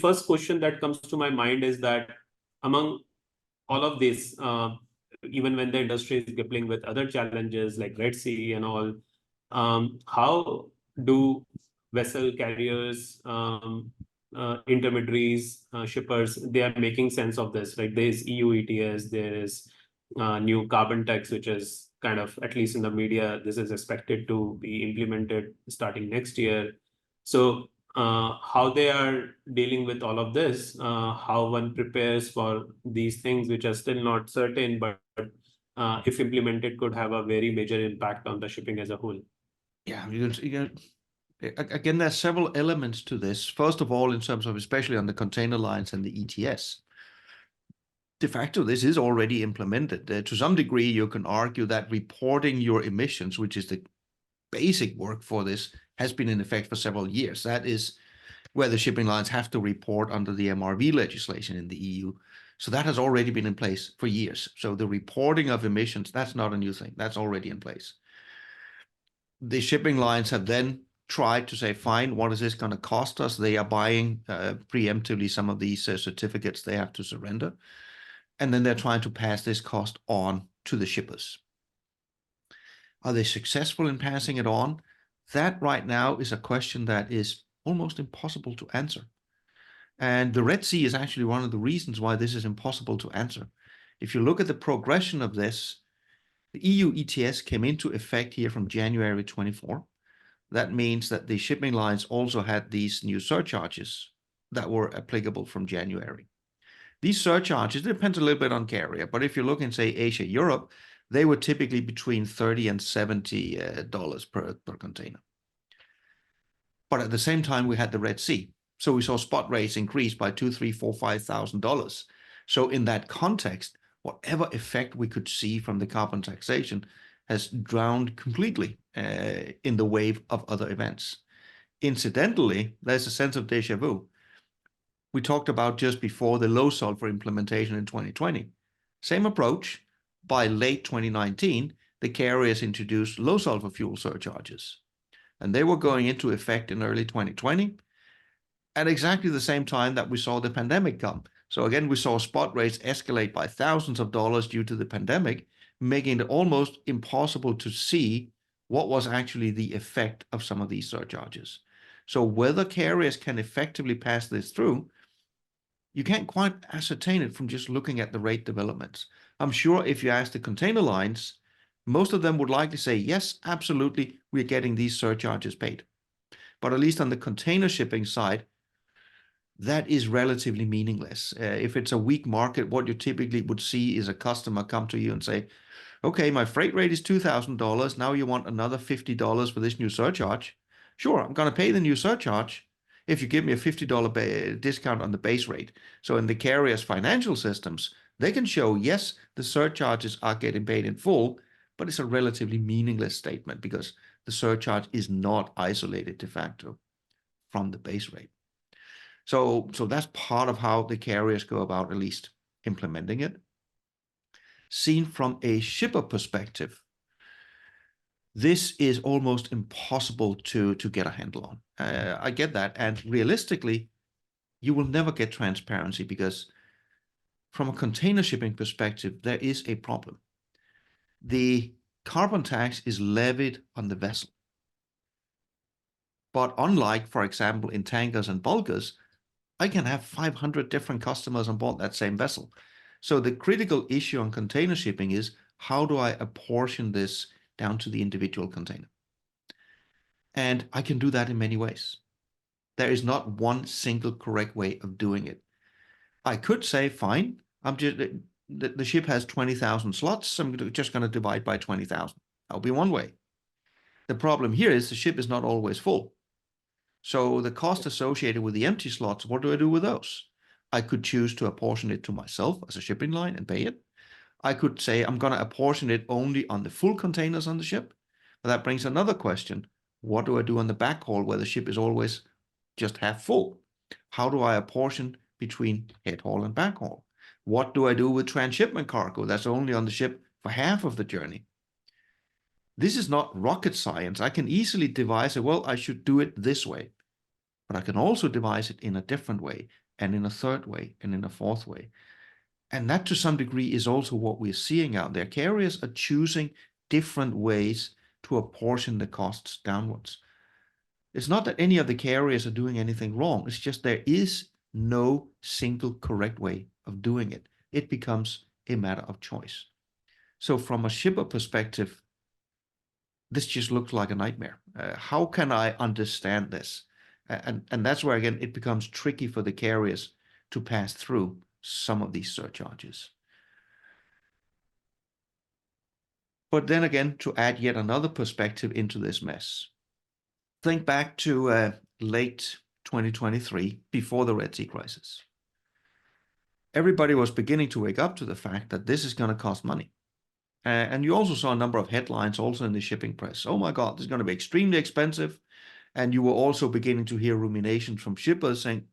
first question that comes to my mind is that among all of this, even when the industry is grappling with other challenges like Red Sea and all, how do vessel carriers, intermediaries, shippers, they are making sense of this? Like there's EU ETS, there is new carbon tax, which is kind of, at least in the media, this is expected to be implemented starting next year. So how they are dealing with all of this, how one prepares for these things which are still not certain, but if implemented, could have a very major impact on the shipping as a whole. Yeah, again, there's several elements to this. First of all, in terms of especially on the container lines and the ETS, de facto, this is already implemented. To some degree, you can argue that reporting your emissions, which is the basic work for this, has been in effect for several years. That is where the shipping lines have to report under the MRV legislation in the EU. So that has already been in place for years. So the reporting of emissions, that's not a new thing. That's already in place. The shipping lines have then tried to say, fine, what is this going to cost us? They are buying preemptively some of these certificates they have to surrender. And then they're trying to pass this cost on to the shippers. Are they successful in passing it on? That right now is a question that is almost impossible to answer. And the Red Sea is actually one of the reasons why this is impossible to answer. If you look at the progression of this, the EU ETS came into effect here from January 24. That means that the shipping lines also had these new surcharges that were applicable from January. These surcharges, it depends a little bit on carrier, but if you look in, say, Asia, Europe, they were typically between $30 and $70 per container. But at the same time, we had the Red Sea. So we saw spot rates increase by $2,000, $3,000, $4,000, $5,000. So in that context, whatever effect we could see from the carbon taxation has drowned completely in the wave of other events. Incidentally, there's a sense of deja vu. We talked about just before the low sulfur implementation in 2020. Same approach. By late 2019, the carriers introduced low sulfur fuel surcharges. And they were going into effect in early 2020 at exactly the same time that we saw the pandemic come. So again, we saw spot rates escalate by thousands of dollars due to the pandemic, making it almost impossible to see what was actually the effect of some of these surcharges. So whether carriers can effectively pass this through, you can't quite ascertain it from just looking at the rate developments. I'm sure if you ask the container lines, most of them would likely say, yes, absolutely, we're getting these surcharges paid. But at least on the container shipping side, that is relatively meaningless. If it's a weak market, what you typically would see is a customer come to you and say, okay, my freight rate is $2,000. Now you want another $50 for this new surcharge. Sure, I'm going to pay the new surcharge if you give me a $50 discount on the base rate. So in the carrier's financial systems, they can show, yes, the surcharges are getting paid in full, but it's a relatively meaningless statement because the surcharge is not isolated de facto from the base rate. So that's part of how the carriers go about at least implementing it. Seen from a shipper perspective, this is almost impossible to get a handle on. I get that. And realistically, you will never get transparency because from a container shipping perspective, there is a problem. The carbon tax is levied on the vessel. But unlike, for example, in tankers and bulkers, I can have 500 different customers on board that same vessel. So the critical issue on container shipping is, how do I apportion this down to the individual container? And I can do that in many ways. There is not one single correct way of doing it. I could say, fine, the ship has 20,000 slots. I'm just going to divide by 20,000. That'll be one way. The problem here is the ship is not always full. So the cost associated with the empty slots, what do I do with those? I could choose to apportion it to myself as a shipping line and pay it. I could say I'm going to apportion it only on the full containers on the ship. But that brings another question. What do I do on the backhaul where the ship is always just half full? How do I apportion between head haul and backhaul? What do I do with transshipment cargo that's only on the ship for half of the journey? This is not rocket science. I can easily devise it. Well, I should do it this way. But I can also devise it in a different way. and in a third way, and in a fourth way. And that to some degree is also what we're seeing out there. Carriers are choosing different ways to apportion the costs downwards. It's not that any of the carriers are doing anything wrong. It's just there is no single correct way of doing it. It becomes a matter of choice. So from a shipper perspective, this just looks like a nightmare. How can I understand this? And that's where, again, it becomes tricky for the carriers to pass through some of these surcharges. But then again, to add yet another perspective into this mess, think back to late 2023, before the Red Sea crisis. Everybody was beginning to wake up to the fact that this is going to cost money. And you also saw a number of headlines also in the shipping press. Oh my God, this is going to be extremely expensive. And you were also beginning to hear ruminations from shippers saying,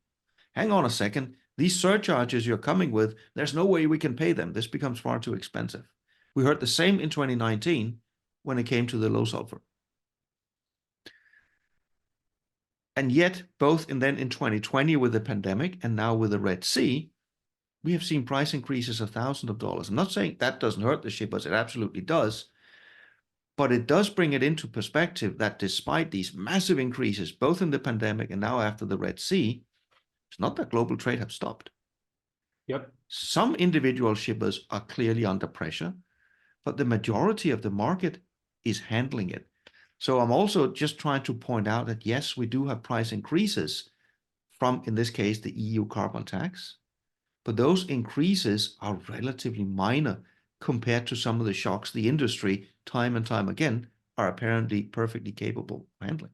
hang on a second, these surcharges you're coming with, there's no way we can pay them. This becomes far too expensive. We heard the same in 2019 when it came to the low sulfur. And yet, both in 2020 with the pandemic and now with the Red Sea, we have seen price increases of thousands of dollars. I'm not saying that doesn't hurt the shippers, it absolutely does. But it does bring it into perspective that despite these massive increases, both in the pandemic and now after the Red Sea, it's not that global trade has stopped. Yep. Some individual shippers are clearly under pressure, but the majority of the market is handling it. So I'm also just trying to point out that yes, we do have price increases from, in this case, the EU carbon tax, but those increases are relatively minor compared to some of the shocks the industry, time and time again, are apparently perfectly capable of handling.